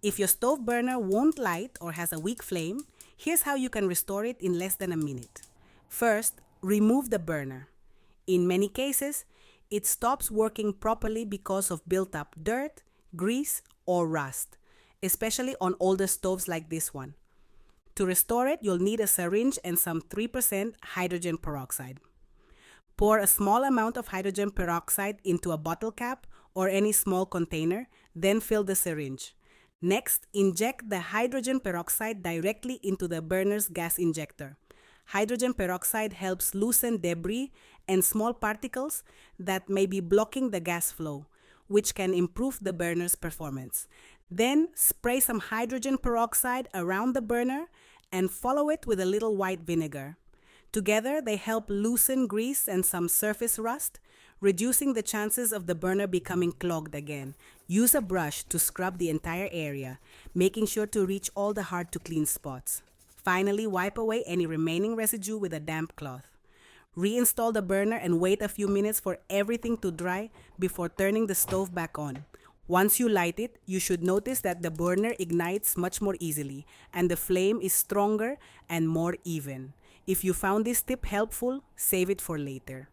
If your stove burner won't light or has a weak flame, here's how you can restore it in less than a minute. First, remove the burner. In many cases, it stops working properly because of built-up dirt, grease, or rust, especially on older stoves like this one. To restore it, you'll need a syringe and some 3% hydrogen peroxide. Pour a small amount of hydrogen peroxide into a bottle cap or any small container, then fill the syringe. Next, inject the hydrogen peroxide directly into the burner's gas injector. Hydrogen peroxide helps loosen debris and small particles that may be blocking the gas flow, which can improve the burner's performance. Then spray some hydrogen peroxide around the burner and follow it with a little white vinegar. Together, they help loosen grease and some surface rust, reducing the chances of the burner becoming clogged again. Use a brush to scrub the entire area, making sure to reach all the hard-to-clean spots. Finally, wipe away any remaining residue with a damp cloth. Reinstall the burner and wait a few minutes for everything to dry before turning the stove back on. Once you light it, you should notice that the burner ignites much more easily and the flame is stronger and more even. If you found this tip helpful, save it for later.